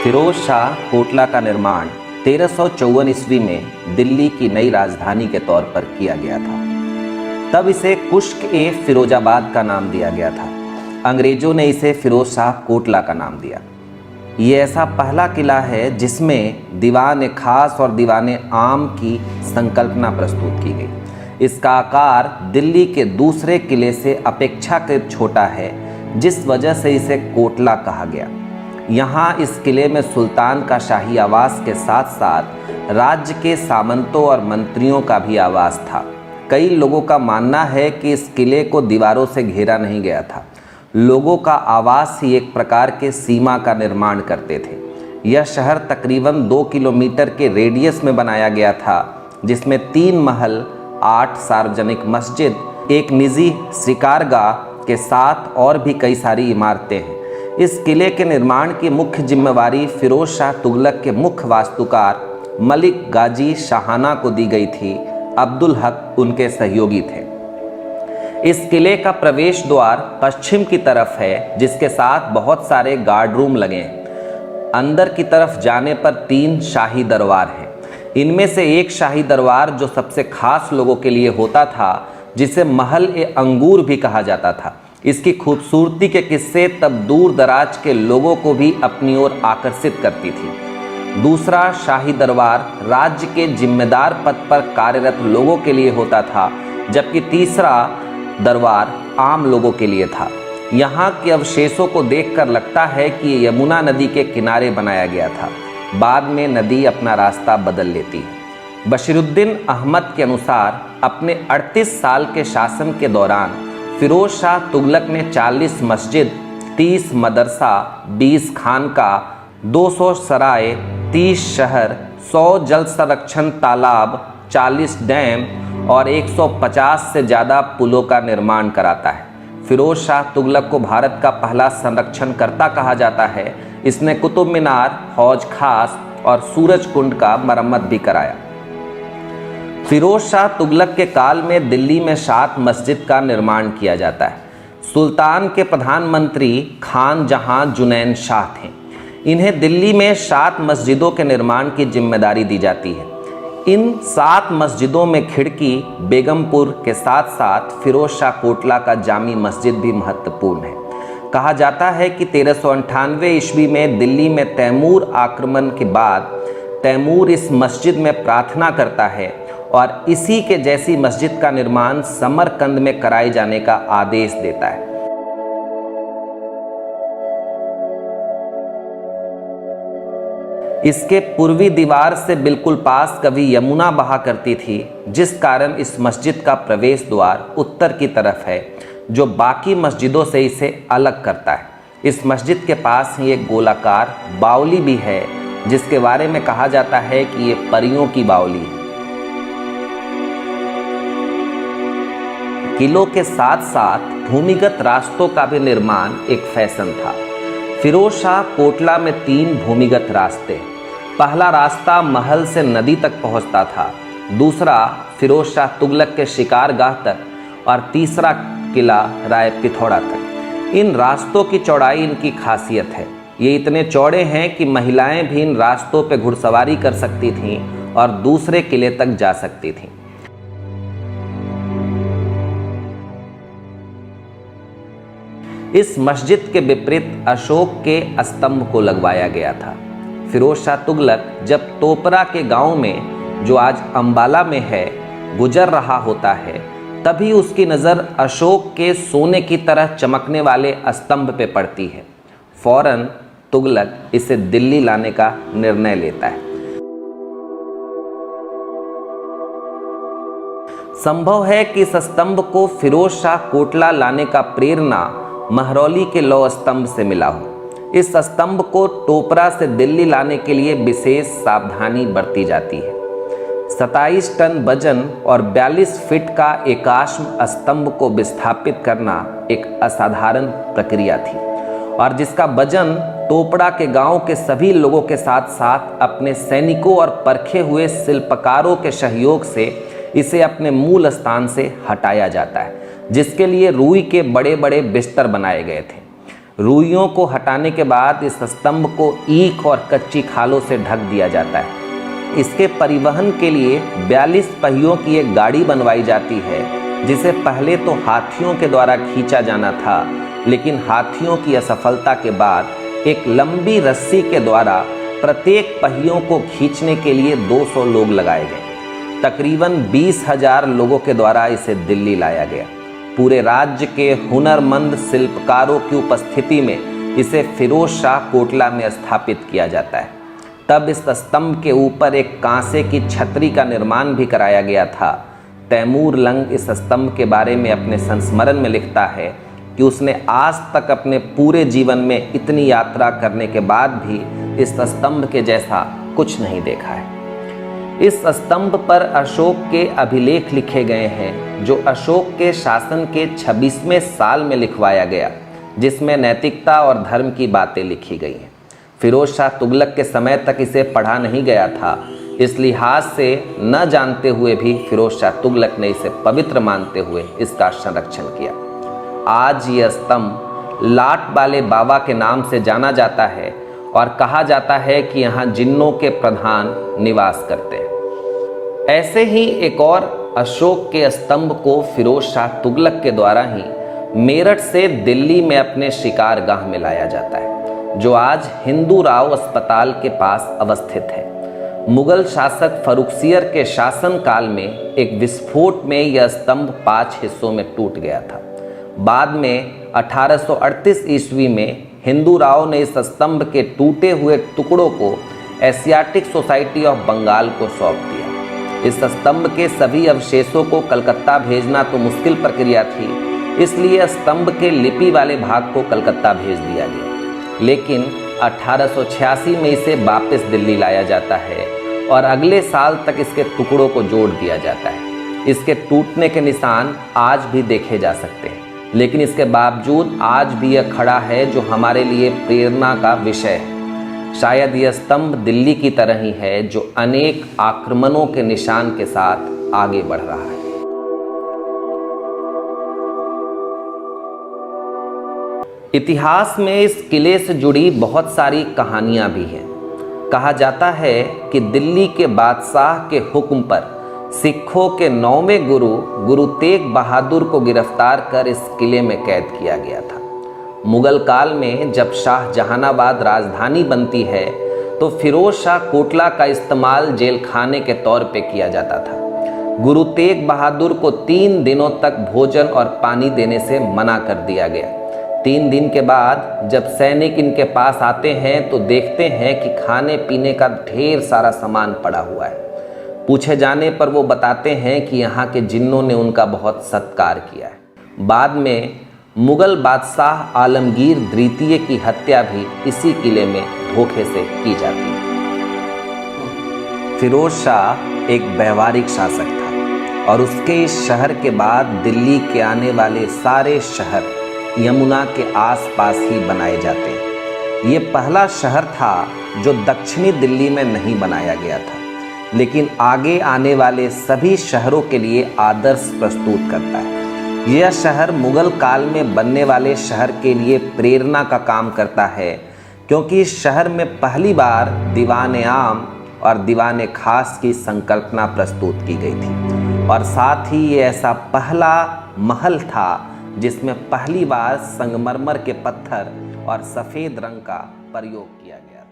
फिरोज शाह कोटला का निर्माण 1354 ईस्वी में दिल्ली की नई राजधानी के तौर पर किया गया था। तब इसे कुश्क-ए-फिरोजाबाद का नाम दिया गया था। अंग्रेजों ने इसे फिरोज शाह कोटला का नाम दिया। ये ऐसा पहला किला है जिसमें दीवान खास और दीवान आम की संकल्पना प्रस्तुत की गई। इसका आकार दिल्ली के दूसरे किले से अपेक्षाकृत छोटा है, जिस वजह से इसे कोटला कहा गया। यहाँ इस किले में सुल्तान का शाही आवास के साथ साथ राज्य के सामंतों और मंत्रियों का भी आवास था। कई लोगों का मानना है कि इस किले को दीवारों से घेरा नहीं गया था। लोगों का आवास ही एक प्रकार के सीमा का निर्माण करते थे। यह शहर तकरीबन 2 किलोमीटर के रेडियस में बनाया गया था, जिसमें 3 महल, 8 सार्वजनिक मस्जिद, एक निजी शिकारगाह के साथ और भी कई सारी इमारतें हैं। इस किले के निर्माण की मुख्य जिम्मेवारी फिरोज शाह तुगलक के मुख्य वास्तुकार मलिक गाजी शाहाना को दी गई थी। अब्दुल हक उनके सहयोगी थे। इस किले का प्रवेश द्वार पश्चिम की तरफ है, जिसके साथ बहुत सारे गार्ड रूम लगे हैं। अंदर की तरफ जाने पर 3 शाही दरबार हैं। इनमें से एक शाही दरबार जो सबसे खास लोगों के लिए होता था, जिसे महल-ए-अंगूर भी कहा जाता था। इसकी खूबसूरती के किस्से तब दूर दराज के लोगों को भी अपनी ओर आकर्षित करती थी। दूसरा शाही दरबार राज्य के जिम्मेदार पद पर कार्यरत लोगों के लिए होता था, जबकि तीसरा दरबार आम लोगों के लिए था। यहाँ के अवशेषों को देखकर लगता है कि ये यमुना नदी के किनारे बनाया गया था। बाद में नदी अपना रास्ता बदल लेती है। बशीरुद्दीन अहमद के अनुसार अपने 38 साल के शासन के दौरान फिरोज शाह तुगलक ने 40 मस्जिद, 30 मदरसा, 20 खानका, 200 सराय, 30 शहर, 100 जल संरक्षण तालाब, 40 डैम और 150 से ज़्यादा पुलों का निर्माण कराता है। फिरोज शाह तुगलक को भारत का पहला संरक्षणकर्ता कहा जाता है। इसने कुतुब मीनार, हौज खास और सूरज कुंड का मरम्मत भी कराया। फिरोज शाह तुगलक के काल में दिल्ली में 7 मस्जिद का निर्माण किया जाता है। सुल्तान के प्रधानमंत्री खान जहां जुनैन शाह थे। इन्हें दिल्ली में 7 मस्जिदों के निर्माण की जिम्मेदारी दी जाती है। इन 7 मस्जिदों में खिड़की बेगमपुर के साथ साथ फिरोज शाह कोटला का जामी मस्जिद भी महत्वपूर्ण है। कहा जाता है कि 1398 ईस्वी में दिल्ली में तैमूर आक्रमण के बाद तैमूर इस मस्जिद में प्रार्थना करता है और इसी के जैसी मस्जिद का निर्माण समरकंद में कराए जाने का आदेश देता है। इसके पूर्वी दीवार से बिल्कुल पास कभी यमुना बहा करती थी, जिस कारण इस मस्जिद का प्रवेश द्वार उत्तर की तरफ है, जो बाकी मस्जिदों से इसे अलग करता है। इस मस्जिद के पास ही एक गोलाकार बावली भी है, जिसके बारे में कहा जाता है कि ये परियों की बावली है। किलों के साथ साथ भूमिगत रास्तों का भी निर्माण एक फैशन था। फिरोज शाह कोटला में 3 भूमिगत रास्ते। पहला रास्ता महल से नदी तक पहुंचता था, दूसरा फिरोज शाह तुगलक के शिकारगाह तक और तीसरा किला राय पिथौरा तक। इन रास्तों की चौड़ाई इनकी खासियत है। ये इतने चौड़े हैं कि महिलाएं भी इन रास्तों पर घुड़सवारी कर सकती थीं और दूसरे किले तक जा सकती थीं। इस मस्जिद के विपरीत अशोक के स्तंभ को लगवाया गया था। फिरोज शाह तुगलक जब तोपरा के गांव में, जो आज अंबाला में है, गुजर रहा होता है, तभी उसकी नज़र अशोक के सोने की तरह चमकने वाले स्तंभ पे पड़ती है। फौरन तुगलक इसे दिल्ली लाने का निर्णय लेता है। संभव है कि इस स्तंभ को फिरोज शाह कोटला लाने का प्रेरणा महरौली के लौह स्तंभ से मिला हो। इस स्तंभ को टोपरा से दिल्ली लाने के लिए विशेष सावधानी बरती जाती है। 27 टन वजन और 42 फीट का एकाश्म स्तंभ को विस्थापित करना एक असाधारण प्रक्रिया थी, और जिसका वजन टोपरा के गांव के सभी लोगों के साथ साथ अपने सैनिकों और परखे हुए शिल्पकारों के सहयोग से इसे अपने मूल स्थान से हटाया जाता है, जिसके लिए रुई के बड़े बड़े बिस्तर बनाए गए थे। रुइयों को हटाने के बाद इस स्तंभ को ईख और कच्ची खालों से ढक दिया जाता है। इसके परिवहन के लिए 42 पहियों की एक गाड़ी बनवाई जाती है, जिसे पहले तो हाथियों के द्वारा खींचा जाना था, लेकिन हाथियों की असफलता के बाद एक लंबी रस्सी के द्वारा प्रत्येक पहियों को खींचने के लिए 200 लोग लगाए गए। तकरीबन 20,000 लोगों के द्वारा इसे दिल्ली लाया गया। पूरे राज्य के हुनरमंद शिल्पकारों की उपस्थिति में इसे फिरोज शाह कोटला में स्थापित किया जाता है। तब इस स्तंभ के ऊपर एक कांसे की छतरी का निर्माण भी कराया गया था। तैमूर लंग इस स्तंभ के बारे में अपने संस्मरण में लिखता है कि उसने आज तक अपने पूरे जीवन में इतनी यात्रा करने के बाद भी इस स्तंभ के जैसा कुछ नहीं देखा है। इस स्तंभ पर अशोक के अभिलेख लिखे गए हैं, जो अशोक के शासन के 26वें साल में लिखवाया गया, जिसमें नैतिकता और धर्म की बातें लिखी गई हैं। फिरोज शाह तुगलक के समय तक इसे पढ़ा नहीं गया था। इस लिहाज से न जानते हुए भी फिरोज शाह तुगलक ने इसे पवित्र मानते हुए इसका संरक्षण किया। आज यह स्तंभ लाट वाले बाबा के नाम से जाना जाता है और कहा जाता है कि यहाँ जिन्नों के प्रधान निवास करते हैं। ऐसे ही एक और अशोक के स्तंभ को फिरोज शाह तुगलक के द्वारा ही मेरठ से दिल्ली में अपने शिकारगाह में लाया जाता है, जो आज हिंदू राव अस्पताल के पास अवस्थित है। मुगल शासक फर्रुखसियर के शासन काल में एक विस्फोट में यह स्तंभ 5 हिस्सों में टूट गया था। बाद में 1838 ईस्वी में हिंदू राव ने इस स्तंभ के टूटे हुए टुकड़ों को एशियाटिक सोसाइटी ऑफ बंगाल को सौंप दिया। इस स्तंभ के सभी अवशेषों को कलकत्ता भेजना तो मुश्किल प्रक्रिया थी, इसलिए स्तंभ के लिपि वाले भाग को कलकत्ता भेज दिया गया। लेकिन 1886 में इसे वापस दिल्ली लाया जाता है और अगले साल तक इसके टुकड़ों को जोड़ दिया जाता है। इसके टूटने के निशान आज भी देखे जा सकते हैं, लेकिन इसके बावजूद आज भी यह खड़ा है, जो हमारे लिए प्रेरणा का विषय है। शायद यह स्तंभ दिल्ली की तरह ही है, जो अनेक आक्रमणों के निशान के साथ आगे बढ़ रहा है। इतिहास में इस किले से जुड़ी बहुत सारी कहानियां भी हैं। कहा जाता है कि दिल्ली के बादशाह के हुक्म पर सिखों के 9वें गुरु तेग बहादुर को गिरफ्तार कर इस किले में कैद किया गया था। मुगल काल में जब शाहजहानाबाद राजधानी बनती है, तो फिरोज शाह कोटला का इस्तेमाल जेल खाने के तौर पे किया जाता था। गुरु तेग बहादुर को 3 दिनों तक भोजन और पानी देने से मना कर दिया गया। 3 दिन के बाद जब सैनिक इनके पास आते हैं, तो देखते हैं कि खाने पीने का ढेर सारा सामान पड़ा हुआ है। पूछे जाने पर वो बताते हैं कि यहाँ के जिन्नों ने उनका बहुत सत्कार किया है। बाद में मुगल बादशाह आलमगीर द्वितीय की हत्या भी इसी किले में धोखे से की जाती है। फिरोज शाह एक व्यवहारिक शासक था और उसके इस शहर के बाद दिल्ली के आने वाले सारे शहर यमुना के आसपास ही बनाए जाते हैं। ये पहला शहर था जो दक्षिणी दिल्ली में नहीं बनाया गया था, लेकिन आगे आने वाले सभी शहरों के लिए आदर्श प्रस्तुत करता है। यह शहर मुगल काल में बनने वाले शहर के लिए प्रेरणा का काम करता है, क्योंकि इस शहर में पहली बार दीवाने आम और दीवाने खास की संकल्पना प्रस्तुत की गई थी, और साथ ही ये ऐसा पहला महल था जिसमें पहली बार संगमरमर के पत्थर और सफ़ेद रंग का प्रयोग किया गया था।